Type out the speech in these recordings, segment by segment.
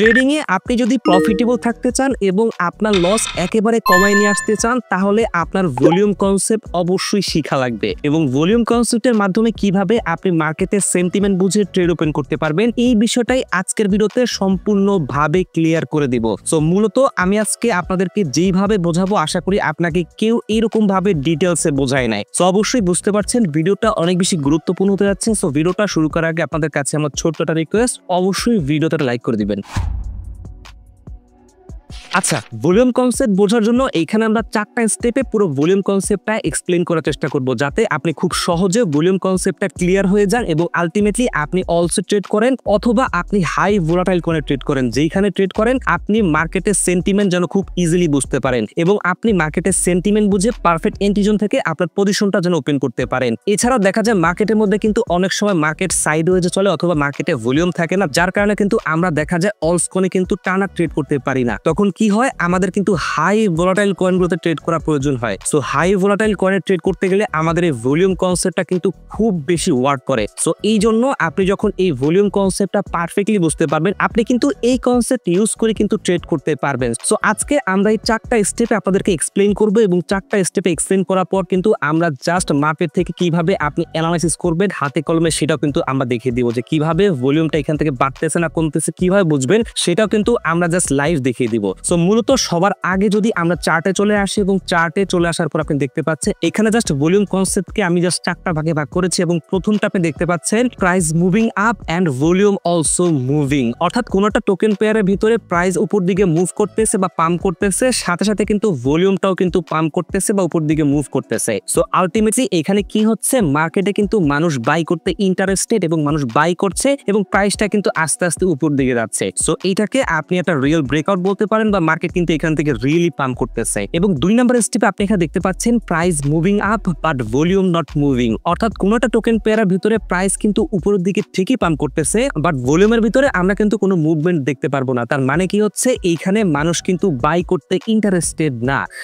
Trading এ আপনি যদি profitable থাকতে চান এবং আপনার লস একেবারে কমায় নিয়ে আসতে চান তাহলে আপনার ভলিউম কনসেপ্ট অবশ্যই শেখা লাগবে এবং ভলিউম কনসেপ্টের মাধ্যমে কিভাবে আপনি মার্কেটের সেন্টিমেন্ট বুঝে ট্রেড ওপেন করতে পারবেন এই বিষয়টাই আজকের ভিডিওতে সম্পূর্ণভাবে ক্লিয়ার করে দিব। সো মূলত আমি আজকে আপনাদেরকে যেইভাবে বোঝাবো আশা করি আপনাকে কেউ এরকম ভাবে ডিটেলসে বোঝায় নাই। সো অবশ্যই বুঝতে পারছেন ভিডিওটা অনেক বেশি গুরুত্বপূর্ণ হতে যাচ্ছে। সো ভিডিওটা শুরু করার আগে আপনাদের কাছে আমার ছোট্ট একটা রিকোয়েস্ট, অবশ্যই ভিডিওটা লাইক করে দিবেন। আচ্ছা, ভলিউম কনসেপ্ট বোঝার জন্য এইখানে আমরা 4টা স্টেপে পুরো ভলিউম কনসেপ্টটা এক্সপ্লেইন করার চেষ্টা করব যাতে আপনি খুব সহজে ভলিউম কনসেপ্টটা ক্লিয়ার হয়ে যান এবং আলটিমেটলি আপনি অলসো ট্রেড করেন অথবা আপনি হাই ভোলাটাইল কোণে ট্রেড করেন। যেইখানে ট্রেড করেন আপনি মার্কেটের সেন্টিমেন্ট যেন খুব ইজিলি বুঝতে পারেন এবং আপনি মার্কেটের সেন্টিমেন্ট বুঝে পারফেক্ট এন্ট্রি জোন থেকে আপনার পজিশনটা যেন ওপেন করতে পারেন। এছাড়াও দেখা যায় মার্কেটের মধ্যে কিন্তু অনেক সময় মার্কেট সাইডওয়েজে চলে অথবা মার্কেটে ভলিউম থাকে না, যার কারণে কিন্তু আমরা দেখা যায় অলস কোণে কিন্তু টানা ট্রেড করতে পারি না। তখন কি হয়, আমাদের কিন্তু হাই ভোলাটাইল কয়েনগুলোতে ট্রেড করা প্রয়োজন হয়। সো হাই ভোলাটাইল কয়েনে ট্রেড করতে গেলে আমাদের এই ভলিউম কনসেপ্টটা কিন্তু খুব বেশি ওয়ার্ক করে। সো এই জন্য আপনি যখন এই ভলিউম কনসেপ্টটা পারফেক্টলি বুঝতে পারবেন আপনি কিন্তু এই কনসেপ্ট ইউজ করে কিন্তু ট্রেড করতে পারবেন। সো আজকে আমরা এই 4টা স্টেপে আপনাদেরকে এক্সপ্লেইন করব এবং 4টা স্টেপে এক্সপ্লেইন করার পর কিন্তু আমরা জাস্ট মার্কেট থেকে কিভাবে আপনি অ্যানালাইসিস করবেন হাতে কলমে সেটাও কিন্তু আমরা দেখিয়ে দিব যে কিভাবে ভলিউমটা এখান থেকে বাড়তেছে না কমতেছে কিভাবে বুঝবেন সেটাও কিন্তু আমরা জাস্ট লাইভ দেখিয়ে দিব। সো মূলত সবার আগে যদি আমরা চার্টে চলে আসি এবং চার্টে চলে আসার পর আপনি দেখতে পাচ্ছেন এখানে জাস্ট ভলিউম কনসেপ্টকে আমি জাস্ট 4টা ভাগে ভাগ করেছি এবং প্রথমটা আপনি দেখতে পাচ্ছেন price moving up and volume also moving, অর্থাৎ কোন একটা টোকেন পেয়ারের ভিতরে প্রাইস উপর দিকে মুভ করতেছে বা পাম্প করতেছে সাথে সাথে কিন্তু ভলিউমটাও কিন্তু পাম্প করতেছে বা উপর দিকে মুভ করতেছে। সো আলটিমেটলি এখানে কি হচ্ছে, মার্কেটে কিন্তু মানুষ বাই করতে ইন্টারেস্টেড এবং মানুষ বাই করছে এবং প্রাইসটা কিন্তু আস্তে আস্তে উপর দিকে যাচ্ছে। সো এইটাকে আপনি একটা রিয়েল ব্রেকআউট বলতে পারেন বা মার্কেট কিন্তু এখান থেকে রিয়েলি পাম্প করতেছে। এবং 2 নম্বর স্টেপে আপনি এখানে দেখতে পাচ্ছেন price moving up but volume not moving, অর্থাৎ কোন একটা টোকেন পেয়ারের ভিতরে প্রাইস কিন্তু উপরের দিকে ঠিকই পাম্প করতেছে বাট ভলিউমের ভিতরে আমরা কিন্তু কোনো মুভমেন্ট দেখতে পারবো না। তার মানে কি হচ্ছে, এইখানে মানুষ কিন্তু বাই করতে ইন্টারেস্টেড না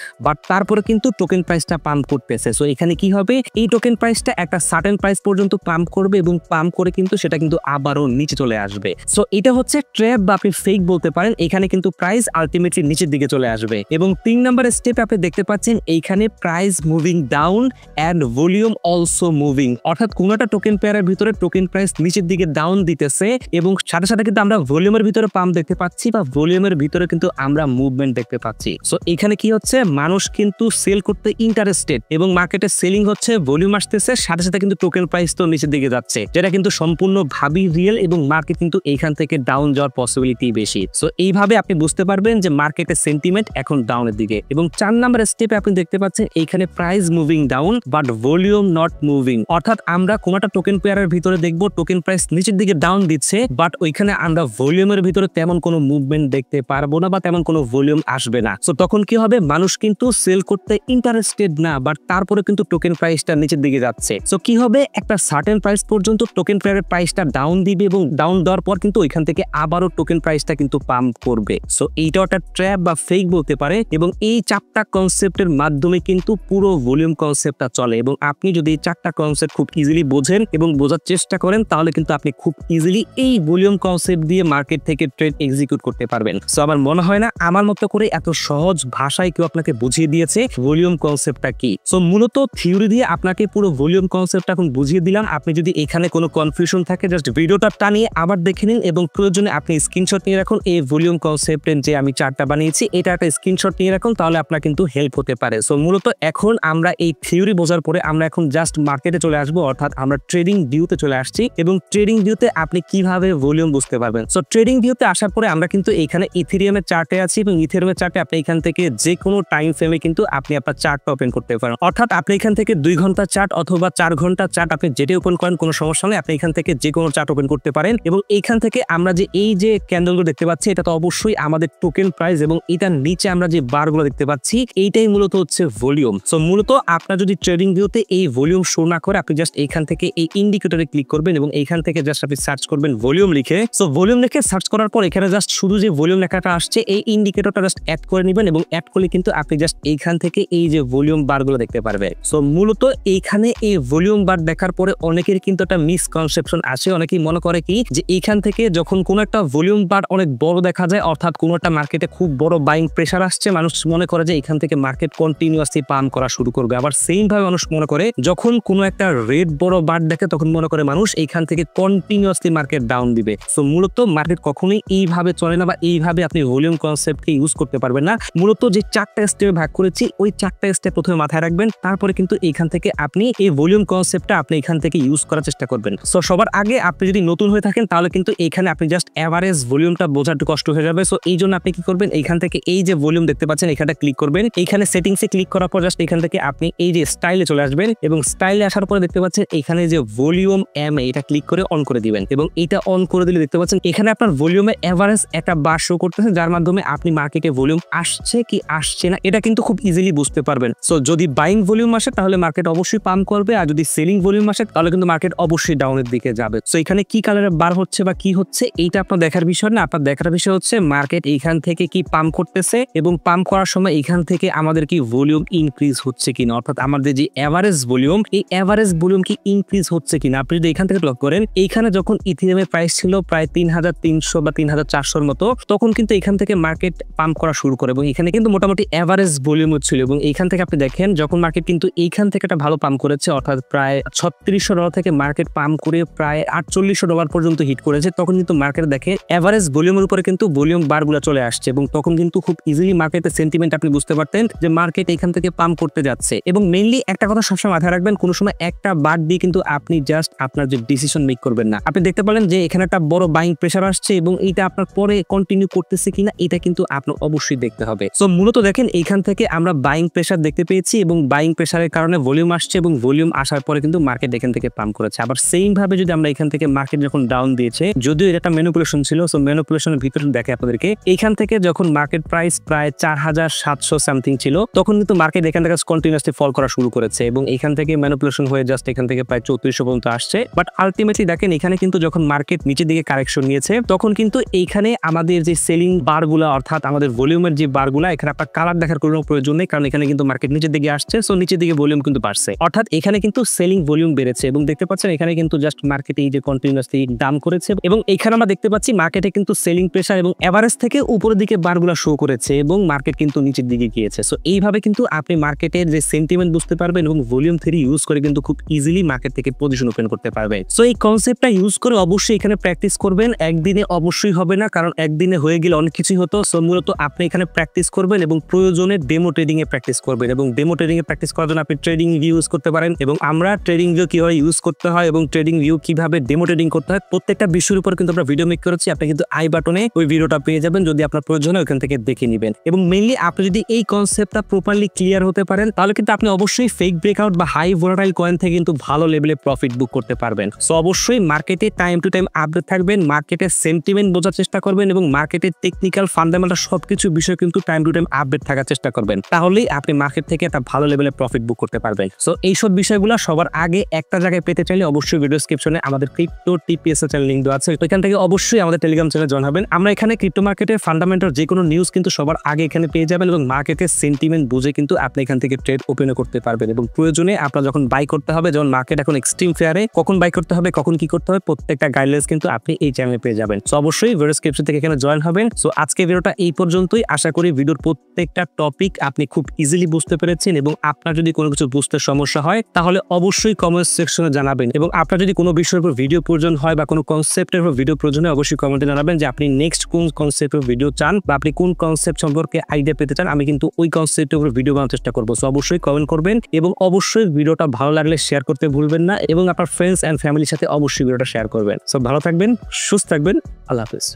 বাট তারপরে কিন্তু টোকেন প্রাইসটা পাম্প করতেছে। সো এখানে কি হবে, এই টোকেন প্রাইসটা একটা সার্টেন প্রাইস পর্যন্ত পাম্প করবে এবং পাম্প করে কিন্তু সেটা কিন্তু আবারও নিচে চলে আসবে। সো এটা হচ্ছে ট্র্যাপ বা আপনি ফেক বলতে পারেন। এখানে কিন্তু প্রাইস আলটিমেটলি নিচের দিকে চলে আসবে। এবং 3 নম্বর স্টেপে আপনি দেখতে পাচ্ছেন এইখানে price moving down and volume also moving, অর্থাৎ কোন একটা টোকেন পেয়ারের ভিতরে টোকেন প্রাইস নিচের দিকে ডাউন দিতেছে এবং সাথে সাথে কিন্তু আমরা ভলিউমের ভিতরে পাম্প দেখতে পাচ্ছি বা ভলিউমের ভিতরে কিন্তু আমরা মুভমেন্ট দেখতে পাচ্ছি। সো এখানে কি হচ্ছে, মানুষ কিন্তু সেল করতে ইন্টারেস্টেড এবং মার্কেটে সেলিং হচ্ছে, ভলিউম আসতেছে সাথে সাথে কিন্তু টোকেন প্রাইস তো নিচের দিকে যাচ্ছে, যেটা কিন্তু সম্পূর্ণ ভাবি রিয়েল এবং মার্কেট কিন্তু এইখান থেকে ডাউন যাওয়ার পসিবিলিটি বেশি। সো এইভাবে আপনি বুঝতে পারবেন যে মার্কেটের সেন্টিমেন্ট এখন ডাউনের দিকে। এবং 4 নম্বর স্টেপে আপনি দেখতে পাচ্ছেন এইখানে price moving down but volume not moving, অর্থাৎ আমরা কোন একটা টোকেন পেয়ারের ভিতরে দেখবো টোকেন প্রাইস নিচের দিকে ডাউন দিচ্ছে বাট ওইখানে আমরা ভলিউমের ভিতরে তেমন কোনো মুভমেন্ট দেখতে পারবো না বা তেমন কোনো ভলিউম আসবে না। সো তখন কি হবে, মানুষ কিন্তু সেল করতে ইন্টারেস্টেড না বাট তারপরে কিন্তু টোকেন প্রাইসটা নিচের দিকে যাচ্ছে। সো কি হবে, একটা সার্টেন প্রাইস পর্যন্ত টোকেন পেয়ারের প্রাইসটা ডাউন দিবে এবং ডাউন দেওয়ার পর কিন্তু ওইখান থেকে আবারও টোকেন প্রাইসটা কিন্তু পাম্প করবে। সো এইটাও একটা ট্র্যাপ বা ফেক বলতে পারে এবং এই 4টা কনসেপ্টের মাধ্যমে কিন্তু পুরো ভলিউম কনসেপ্টটা চলে। এবং আপনি যদি এই 4টা কনসেপ্ট খুব ইজিলি বোঝেন এবং বোঝার চেষ্টা করেন তাহলে কিন্তু আপনি খুব ইজিলি এই ভলিউম কনসেপ্ট দিয়ে মার্কেট থেকে ট্রেড এক্সিকিউট করতে পারবেন। সো আমার মনে হয় না আমার মতো করে এত সহজ ভাষায় কেউ আপনাকে বুঝিয়ে দিয়েছে ভলিউম কনসেপ্টটা কি। সো মূলত থিওরি দিয়ে আপনাকে পুরো ভলিউম কনসেপ্টটা এখন বুঝিয়ে দিলাম। আপনি যদি এখানে কোনো কনফিউশন থাকে জাস্ট ভিডিওটা টানিয়ে আবার দেখে নিন এবং প্রয়োজনে আপনি স্ক্রিনশট নিয়ে রাখুন। এই ভলিউম কনসেপ্টের যে আমি চার্টটা বানিয়েছি এটা একটা স্ক্রিনশট নিয়ে রাখুন, তাহলে আপনার কিন্তু হেল্প হতে পারে। সো মূলত এখন আমরা এই থিওরি বোঝার পরে আমরা এখন জাস্ট মার্কেটে চলে আসবো, অর্থাৎ আমরা ট্রেডিং ভিউতে চলে আসছি এবং ট্রেডিং ভিউতে আপনি কিভাবে ভলিউম বুঝতে পারবেন। সো ট্রেডিং ভিউতে আসার পরে আমরা কিন্তু এখানে ইথেরিয়ামের চার্টে আছি এবং ইথেরিয়ামের চার্টে আপনি এখান থেকে যে কোনো টাইম ফ্রেমে কিন্তু আপনি আপনার চার্টটা ওপেন করতে পারেন, অর্থাৎ আপনি এখান থেকে 2 ঘন্টা চার্ট অথবা 4 ঘন্টা চার্ট আপনি যেটা ওপেন করেন কোনো সমস্যা নেই, আপনি এখান থেকে যে কোনো চার্ট ওপেন করতে পারেন। এবং এইখান থেকে আমরা যে এই যে ক্যান্ডেলগুলো দেখতে পাচ্ছি এটা তো অবশ্যই আমাদের টোকেন প্রাইস এবং এটার নিচে আমরা যে বারগুলো দেখতে পাচ্ছি এইটাই মূলত হচ্ছে ভলিউম। সো মূলত আপনার যদি ট্রেডিং ভিউতে এই ভলিউম শো না করে আপনি জাস্ট এইখান থেকে এই ইন্ডিকেটরে ক্লিক করবেন এবং এইখান থেকে জাস্ট আপনি সার্চ করবেন ভলিউম লিখে। সো ভলিউম লিখে সার্চ করার পর এখানে জাস্ট শুধু যে ভলিউম লেখাটা আসছে এই ইন্ডিকেটরটা জাস্ট অ্যাড করে নেবেন এবং অ্যাড করলে কিন্তু আপনি জাস্ট এইখান থেকে এই যে ভলিউম বারগুলো দেখতে পারবেন। সো মূলত এইখানে এই ভলিউম বার দেখার পরে অনেকের কিন্তু একটা মিসকনসেপশন আসে, অনেকেই মনে করে কি যে এইখান থেকে যখন কোনো একটা ভলিউম বার অনেক বড় দেখা যায় অর্থাৎ কোনো একটা মার্কেটে খুব বড় বাইং প্রেসার আসছে, মানুষ মনে করে যে এখান থেকে মার্কেট কন্টিনিউয়াসলি পাম্প করা শুরু করবে। আবার সেম ভাবে মানুষ মনে করে যখন কোনো একটা রেড বড় বার দেখে তখন মনে করে মানুষ এইখান থেকে কন্টিনিউয়াসলি মার্কেট ডাউন দিবে। সো মূলত মার্কেট কখনোই এইভাবে চলে না বা এইভাবে আপনি ভলিউম কনসেপ্টকে ইউজ করতে পারবেন না। মূলত যে 4টা স্টেপে ভাগ করেছি ওই 4টা স্টেপ প্রথমে মাথায় রাখবেন, তারপরে কিন্তু এইখান থেকে আপনি এই ভলিউম কনসেপ্টটা আপনি এখান থেকে ইউজ করার চেষ্টা করবেন। সো সবার আগে আপনি যদি নতুন হয়ে থাকেন তাহলে কিন্তু এইখানে আপনি জাস্ট এভারেজ ভলিউমটা বোঝা একটু কষ্ট হয়ে যাবে। সো এই জন্য আপনি কি করবেন, এইখান থেকে এই যে ভলিউম দেখতে পাচ্ছেন এখানটা ক্লিক করবেন, এইখানে সেটিংসে ক্লিক করার পর জাস্ট এখান থেকে আপনি এই যে স্টাইলে চলে আসবেন এবং স্টাইলে আসার পরে দেখতে পাচ্ছেন এখানে যে ভলিউম এম এটা ক্লিক করে অন করে দিবেন এবং এটা অন করে দিলে দেখতে পাচ্ছেন এখানে আপনার ভলিউমের এভারেজ একটা বার শো করতেছে, যার মাধ্যমে আপনি মার্কেটে ভলিউম আসছে কি আসছে না এটা কিন্তু খুব ইজিলি বুঝতে পারবেন। সো যদি বাইং ভলিউম আসে তাহলে মার্কেট অবশ্যই পাম্প করবে, আর যদি সেলিং ভলিউম আসে তাহলে কিন্তু মার্কেট অবশ্যই ডাউনের দিকে যাবে। সো এখানে কি কালারের বার হচ্ছে বা কি হচ্ছে এইটা আপনার দেখার বিষয় না, আপনার দেখার বিষয় হচ্ছে মার্কেট এইখান থেকে কি পাম্প করতেছে এবং পাম্প করার সময় এখান থেকে আমাদের কি ভলিউম ইনক্রিজ হচ্ছে কিনা, অর্থাৎ আমাদের যে এভারেজ ভলিউম এই এভারেজ ভলিউম কি ইনক্রিজ হচ্ছে কিনা। আপনি যদি এখান থেকে লক করেন এইখানে যখন ইথিরিয়ামের প্রাইস ছিল প্রায় 3300 বা 3400 মতো তখন কিন্তু এখান থেকে মার্কেট পাম্প করা শুরু করে এবং এখানে কিন্তু মোটামুটি এভারেজ ভলিউম ছিল এবং এইখান থেকে আপনি দেখেন যখন মার্কেট কিন্তু এইখান থেকে একটা ভালো পাম্প করেছে অর্থাৎ প্রায় $3600 থেকে মার্কেট পাম্প করে প্রায় $4800 পর্যন্ত হিট করেছে, তখন কিন্তু মার্কেট দেখে এভারেজ ভলিউমের উপরে কিন্তু ভলিউম বারগুলো চলে আসছে এবং তখন কিন্তু খুব ইজিলি মার্কেটের সেন্টিমেন্ট আপনি বুঝতে পারতেন যে মার্কেট এখান থেকে পাম্প করতে যাচ্ছে। এবং মেইনলি একটা কথা সবসময় মাথায় রাখবেন, কোনো সময় একটা বার দিয়ে কিন্তু আপনি জাস্ট আপনার যে ডিসিশন মেক করবেন না। আপনি দেখতে পারেন যে এখানে একটা বড় বাইং প্রেসার আসছে এবং এটা আপনার পরে কন্টিনিউ করতেছে কিনা এটা কিন্তু আপনার অবশ্যই দেখতে হবে। সো মূলত দেখেন এইখান থেকে আমরা বাইং প্রেসার দেখতে পেয়েছি এবং বাইং প্রেসারের কারণে ভলিউম আসছে এবং ভলিউম আসার পরে কিন্তু মার্কেট এখান থেকে পাম্প করেছে। আবার সেম ভাবে যদি আমরা এখান থেকে মার্কেট যখন ডাউন দিয়েছে, যদিও এটা ম্যানিপুলেশন ছিল, সো ম্যানিপুলেশনের ভিতরে দেখে আপনাদেরকে এইখান থেকে যখন মার্কেট প্রাইস প্রায় 4700 সামথিং ছিল তখন কিন্তু মার্কেট এখান থেকে কন্টিনিউয়াসলি ফল করা শুরু করেছে এবং এখান থেকে ম্যানিপুলেশন হয়ে জাস্ট এখান থেকে প্রায় 3400 পর্যন্ত আসছে। বাট আলটিমেটলি দেখেন এখানে কিন্তু যখন মার্কেট নিচের দিকে কারেকশন নিয়েছে তখন কিন্তু এইখানে আমাদের যে সেলিং বারগুলা অর্থাৎ আমাদের ভলিউমের যে বারগুলা এখানে আপনার কালার দেখার কোনো প্রয়োজন নেই, কারণ এখানে কিন্তু মার্কেট নিচের দিকে আসছে, সো নিচের দিকে ভলিউম কিন্তু বাড়ছে অর্থাৎ এখানে কিন্তু সেলিং ভলিউম বেড়েছে এবং দেখতে পাচ্ছেন এখানে কিন্তু জাস্ট মার্কেটে এই যে কন্টিনিউয়াসলি ডাউন করেছে এবং এখানে আমরা দেখতে পাচ্ছি মার্কেটে কিন্তু সেলিং প্রেসার এবং এভারেজ থেকে উপরের দিকে বারগুলা শো করেছে এবং মার্কেট কিন্তু নিচের দিকে গিয়েছে। সো এইভাবে কিন্তু আপনি মার্কেটের যে সেন্টিমেন্ট বুঝতে পারবেন এবং ভলিউম থিওরি ইউজ করে কিন্তু খুব ইজিলি মার্কেট থেকে পজিশন ওপেন করতে পারবেন। সো এই কনসেপ্টটা ইউজ করে অবশ্যই এখানে প্র্যাকটিস করবেন, একদিনে অবশ্যই হবে না, কারণ একদিনে হয়ে গেলে অনেক কিছুই হতো। সো মূলত আপনি এখানে প্র্যাকটিস করবেন এবং প্রয়োজনে ডেমো ট্রেডিং এ প্র্যাকটিস করবেন এবং ডেমো ট্রেডিং এ প্র্যাকটিস করার জন্য আপনি ট্রেডিং ভিউ ইউজ করতে পারেন এবং আমরা ট্রেডিং ভিউ কিভাবে ইউজ করতে হয় এবং ট্রেডিং ভিউ কিভাবে ডেমো ট্রেডিং করতে হয় প্রত্যেকটা বিষয়ের উপর কিন্তু আমরা ভিডিও মেক করেছি, আপনি কিন্তু আই বাটনে ওই ভিডিওটা পেয়ে যাবেন, যদি আপনার প্রয়োজন হয় ওখান থেকে দেখে নেবেন। এবং মেইনলি আপনি যদি এই কনসেপ্টটা প্রপারলি ক্লিয়ার হতে পারেন তাহলে কিন্তু আপনি অবশ্যই ফেক ব্রেকআউট বা হাই ভোলাটাইল কয়েন থেকে কিন্তু ভালো লেভেলে প্রফিট বুক করতে পারবেন। সো অবশ্যই মার্কেটে টাইম টু টাইম আপডেট থাকবেন, মার্কেটের সেন্টিমেন্ট বোঝার চেষ্টা করবেন এবং মার্কেটের টেকনিক্যাল ফান্ডামেন্টাল সবকিছু বিষয় কিন্তু টাইম টু টাইম আপডেট থাকার চেষ্টা করবেন, তাহলেই আপনি মার্কেট থেকে একটা ভালো লেভেলে প্রফিট বুক করতে পারবেন। সো এইসব বিষয়গুলো সবার আগে একটা জায়গায় পেতে চাইলে অবশ্যই ভিডিও ডেসক্রিপশনে আমাদের ক্রিপ্টো টিপিএস চ্যানেল লিংক দেওয়া আছে, এখান থেকে অবশ্যই আমাদের টেলিগ্রাম চ্যানেলে জয়েন হবেন। আমরা এখানে ক্রিপ্টো মার্কেটের ফান্ডামেন্টাল যে কোনো নিউজ কিন্তু সবার আগে এখানে পেয়ে যাবেন এবং মার্কেটের সেন্টিমেন্ট বুঝে কিন্তু আপনি এখান থেকে ট্রেড ওপেন করতে পারবেন এবং প্রয়োজনে আপনার যখন বাই করতে হবে, যখন মার্কেট এখন এক্সট্রিম ফেয়ারে কখন বাই করতে হবে কখন কি করতে হবে প্রত্যেকটা গাইডলাইন্স কিন্তু আপনি এই চ্যানেলে পেয়ে যাবেন। সো অবশ্যই ভিডিও ডেসক্রিপশন থেকে এখানে জয়েন হবেন। সো আজকে ভিডিওটা এই পর্যন্তই, আশা করি ভিডিওর প্রত্যেকটা টপিক আপনি খুব ইজিলি বুঝতে পেরেছেন এবং আপনার যদি কোনো কিছু বুঝতে সমস্যা হয় তাহলে অবশ্যই কমেন্ট সেকশনে জানাবেন এবং আপনার যদি কোনো বিষয়ের উপর ভিডিও প্রয়োজন হয় বা কোনো কনসেপ্টের উপর ভিডিও প্রয়োজন হয় অবশ্যই কমেন্টে জানাবেন যে আপনি নেক্সট কোন কনসেপ্টের ভিডিও চান বা আপনি কোন কনসেপ্ট সম্পর্কে আইডিয়া পেতে চান, আমি কিন্তু ওই কনসেপ্টের উপর ভিডিও বানানোর চেষ্টা করবো। সো অবশ্যই কমেন্ট করবেন এবং অবশ্যই ভিডিওটা ভালো লাগলে শেয়ার করতে ভুলবেন না এবং আপনার ফ্রেন্ডস এন্ড ফ্যামিলির সাথে অবশ্যই ভিডিওটা শেয়ার করবেন। সো ভালো থাকবেন, সুস্থ থাকবেন, আল্লাহ হাফেজ।